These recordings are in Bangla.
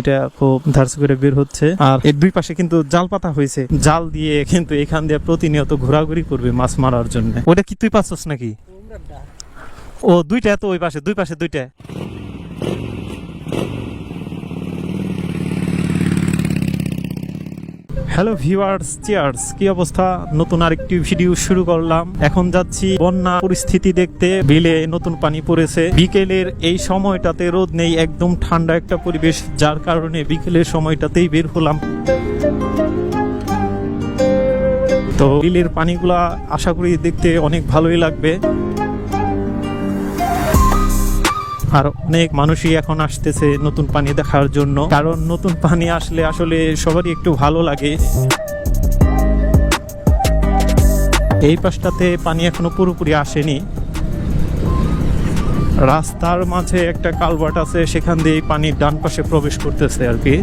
এটা খুব ধারসে করে বের হচ্ছে। আর এর দুই পাশে কিন্তু জাল পাতা হয়েছে, জাল দিয়ে কিন্তু এখান দিয়ে প্রতিনিয়ত ঘোরাঘুরি করবে মাছ মারার জন্য। ওটা কি তুই পাচ্ছস নাকি? ও দুইটা, তো ওই পাশে দুই পাশে দুইটা। Hello viewers, cheers. কি অবস্থা? নতুন আরেকটি ভিডিও শুরু করলাম। এখন যাচ্ছি বন্যা পরিস্থিতি দেখতে। বিলে নতুন পানি পড়েছে। বিকেলের এই সময়টাতে রোদ নেই, একদম ঠান্ডা একটা পরিবেশ, যার কারণে বিকেলের সময়টাতেই বের হলাম। তো বিলের পানিগুলা আশা করি দেখতে অনেক ভালোই লাগবে। আর অনেক মানুষই এখন আসতেছে নতুন পানি দেখার জন্য, কারণ নতুন পানি আসলে আসলে সবারই একটু ভালো লাগে। এই পাশটাতে পানি এখনো পুরোপুরি আসেনি। রাস্তার মাঝে একটা কালভার্ট আছে, সেখান দিয়ে পানি ডান পাশে প্রবেশ করতেছে আর কি।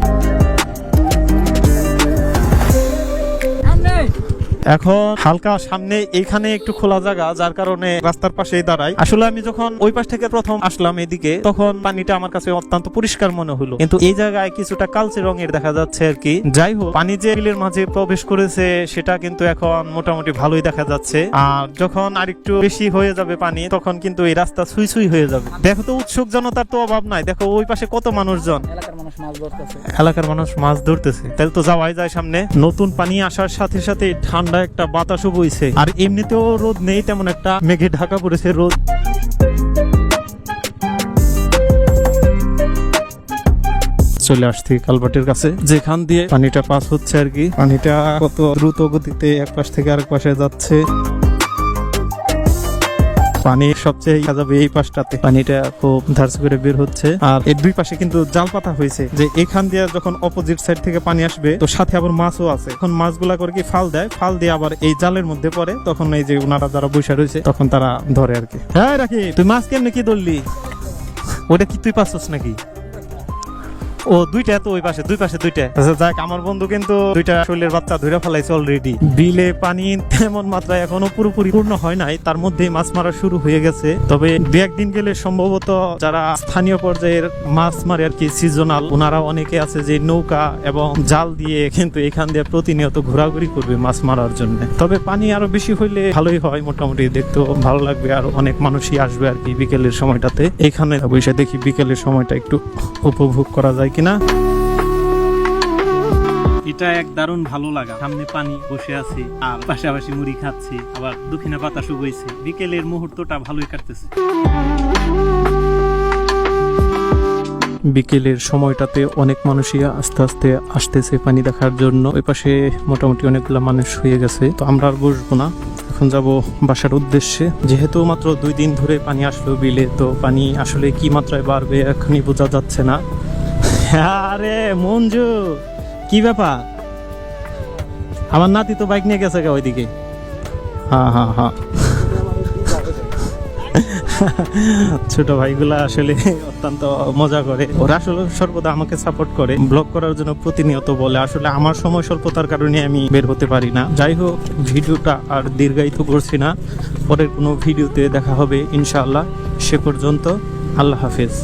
এখন হালকা সামনে এইখানে একটু খোলা জায়গা, যার কারণে রাস্তার পাশেই দাঁড়াই। আসলে আমি যখন ওই পাশ থেকে প্রথম আসলাম এদিকে, তখন পানিটা আমার কাছে অত্যন্ত পরিষ্কার মনে হলো, কিন্তু এই জায়গায় কিছুটা কালচে রঙের দেখা যাচ্ছে আর কি। যাই হোক, পানি যে বিলের মাঝে প্রবেশ করেছে সেটা কিন্তু এখন মোটামুটি ভালোই দেখা যাচ্ছে। আর যখন আরেকটু বেশি হয়ে যাবে পানি, তখন কিন্তু এই রাস্তা ছুঁই ছুঁই হয়ে যাবে। দেখো তো, উৎসুক জনতার তো অভাব নাই। দেখো ওই পাশে কত মানুষজন, এলাকার মানুষ মাছ ধরতেছে। তাহলে তো যাওয়াই যায় সামনে। নতুন পানি আসার সাথে সাথে ঠান্ডা একটা বাতাসও বইছে। আর এমনিতেও রোদ নেই তেমন একটা, মেঘে ঢাকা পড়েছে রোদ। চলে আসছি কালভার্টের কাছে, যেখান দিয়ে পানিটা পাস হচ্ছে আর কি। পানিটা কত দ্রুত গতিতে এক পাশ থেকে আরেক পাশে যাচ্ছে। পানি সবচেয়ে দেখা যাবে এই পাশটাতে, পানিটা খুব ধারসে করে বের হচ্ছে। আর এর দুই পাশে কিন্তু জাল পাতা হয়েছে, যে এখান দিয়ে যখন অপোজিট সাইড থেকে পানি আসবে, তো সাথে আবার মাছও আছে। এখন মাছগুলা করে কি ফাল দেয়, ফাল দিয়ে আবার এই জালের মধ্যে পড়ে, তখন এই যে ওনারা যারা বসে রয়েছে তখন তারা ধরে আর কি। হ্যাঁ রাখি, তুই মাছ কেমনে কি ধরলি? ওটা কি তুই পাচ্ছস নাকি? ও দুইটা, তো ওই পাশে দুই পাশে দুইটা। আচ্ছা যাক, আমার বন্ধু কিন্তু দুইটা শৈলের বাচ্চা ধরে ফেলাইছে অলরেডি। বিলে পানি তেমন মাত্রায় এখনো পুরোপুরি পূর্ণ হয় নাই, তার মধ্যে মাছ মারা শুরু হয়ে গেছে। তবে দু একদিন গেলে সম্ভবত যারা স্থানীয় পর্যায়ের মাছ মারে আর কি, সিজনাল, ওনারা অনেকে আছে যে নৌকা এবং জাল দিয়ে কিন্তু এখান দিয়ে প্রতিনিয়ত ঘোরাঘুরি করবে মাছ মারার জন্য। তবে পানি আরো বেশি হইলে ভালোই হয়, মোটামুটি দেখতেও ভালো লাগবে। আর অনেক মানুষই আসবে আর কি বিকেলের সময়টাতে। এখানে বসে দেখি বিকেলের সময়টা একটু উপভোগ করা যায় কিনা। এটা এক দারুণ ভালো লাগা। সামনে পানি, বসে আছি আর পাশাপাশি মুড়ি খাচ্ছি, আবার দক্ষিণা বাতাসও বইছে। বিকেলের মুহূর্তটা ভালোই কাটতেছে। বিকেলের সময়টাতে অনেক মানুষই আস্তে আস্তে আসতেছে পানি দেখার জন্য। ওই পাশে মোটামুটি অনেকগুলা মানুষ হয়ে গেছে। তো আমরা আর বসবো না, এখন যাব বাসার উদ্দেশ্যে। যেহেতু মাত্র 2 দিন ধরে পানি আসলো বিলে, তো পানি আসলে কি মাত্রায় বাড়বে এখনই বোঝা যাচ্ছে না। আরে মঞ্জু, কি ব্যাপার? আমার নাতি তো বাইক নিয়ে গেছে ওইদিকে। হ্যাঁ হ্যাঁ হ্যাঁ, ছোট ভাইগুলা আসলে অত্যন্ত মজা করে। ওরা আসলে সর্বদা আমাকে সাপোর্ট করে, ব্লগ করার জন্য প্রতিনিয়ত বলে। আসলে আমার সময় স্বল্পতার কারণে আমি বের হতে পারি না। যাই হোক, ভিডিওটা আর দীর্ঘায়িত করছি না, পরের কোনো ভিডিওতে দেখা হবে ইনশাআল্লাহ। সে পর্যন্ত আল্লাহ হাফেজ।